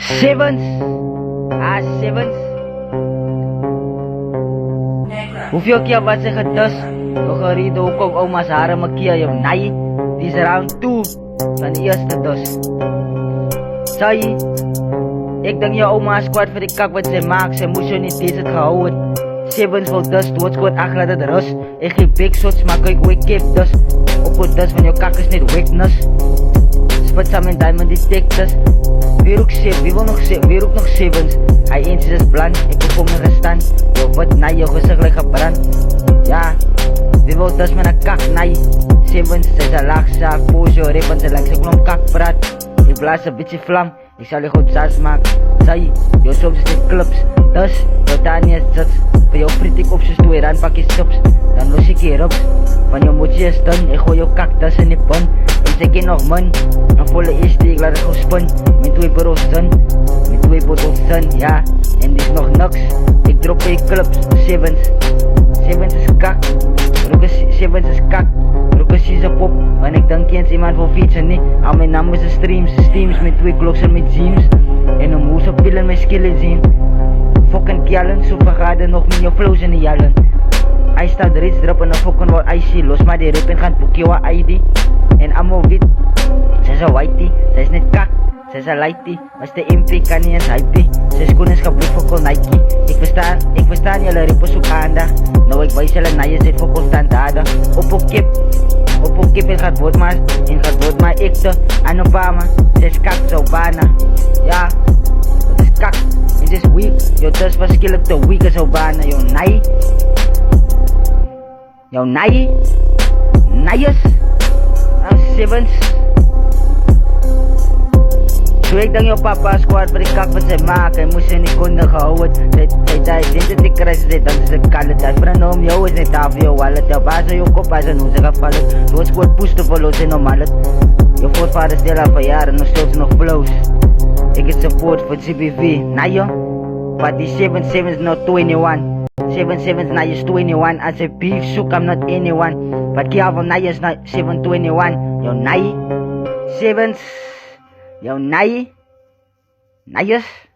Sevens. Sevens. Hoeveel keer was ik gedust? Nog gereden ook op oma's haren, maar keer je nee. Die is round 2 van de eerste dus. Zei, ik denk je oma is kwaad voor die kak wat ze maakt. Ze moest je niet deze het gehouden. Sevens wil dus, doodskoot 8 laat het rust. Ik geef big shots, maar kijk hoe ik kip dus. Op het dus van je kak is niet weakness. Spit samen diamond detectors. Wie wil nog sevens? Hij eens is bland, ik heb hem gestaan. Yo, wat na je gezicht ligt gebrand. Ja, wie wil dus met een kak nee. Sevens, zij zijn laagzaak, poos je rip, want ze langs een klomp kak praat. Ik blaas een beetje vlam, ik zal je goed saus maken. Zei, yo soms is dit clubs. Dus, yo daar niet eens zits. Voor jou friet ik op z'n stoel, dan pak je chips. Dan los ik je op. Van jou moet je eens doen, ik gooi jou cactus in die pan. En zeg je nog man, een volle eerste, ik laat het gewoon spun. Met 2 bureaus zon, met 2 bottles zon, ja. En dit is nog niks, ik drop je clubs, sevens. Sevens is kak, sevens is kak. Rookers is op, want ik denk eens iemand voor fietsen niet. Al mijn naam is streams met 2 kloks en met jeans. En een moes op pillen met skillen zien. Fucking kjallen, zo vergaden nog met je flows in de jallen. Hij staat reeds erop en dan fucking wat IC. Los maar die rip en gaan boekje wat ID. En allemaal wit, zij is een whitey. Zij is niet kak, zij is een lighty. Was de MP kan niet eens hypey. Zij schoen is gebloed voor Col Nike. Ik verstaan jullie rippen zoek aandacht. Nou ik wijs jullie naar je zit voor standaarden. Op kip en gaat woord maar ik te aan Obama. Zij is kak zo bijna. Ja, het is kak. Het is weak, yo dus waarschijnlijk te weak is bijna. Yo nee. Yo nee. Nice. Sevens. Zo ik denk je papa squad voor die kak wat zij maken. Moest je niet konden gehouden. Zij vindt het ik krijg ze dan is een kalle tijd. Vernoem jou is niet af jou wallet. Jouw baas en jouw kop als een hoe ze gaan vallen. Dood squad poesten voor los in normaal. Je voorvader stil al van jaren nog steeds nog flows. Ik heb support voor CBV. Nou joh. Maar die 7-7's not 21. 7-7's na is 21. Als je beef zoek I'm not anyone. But Kiavo na is not 721. Yo nai. Sevens. Yo nai. Naies.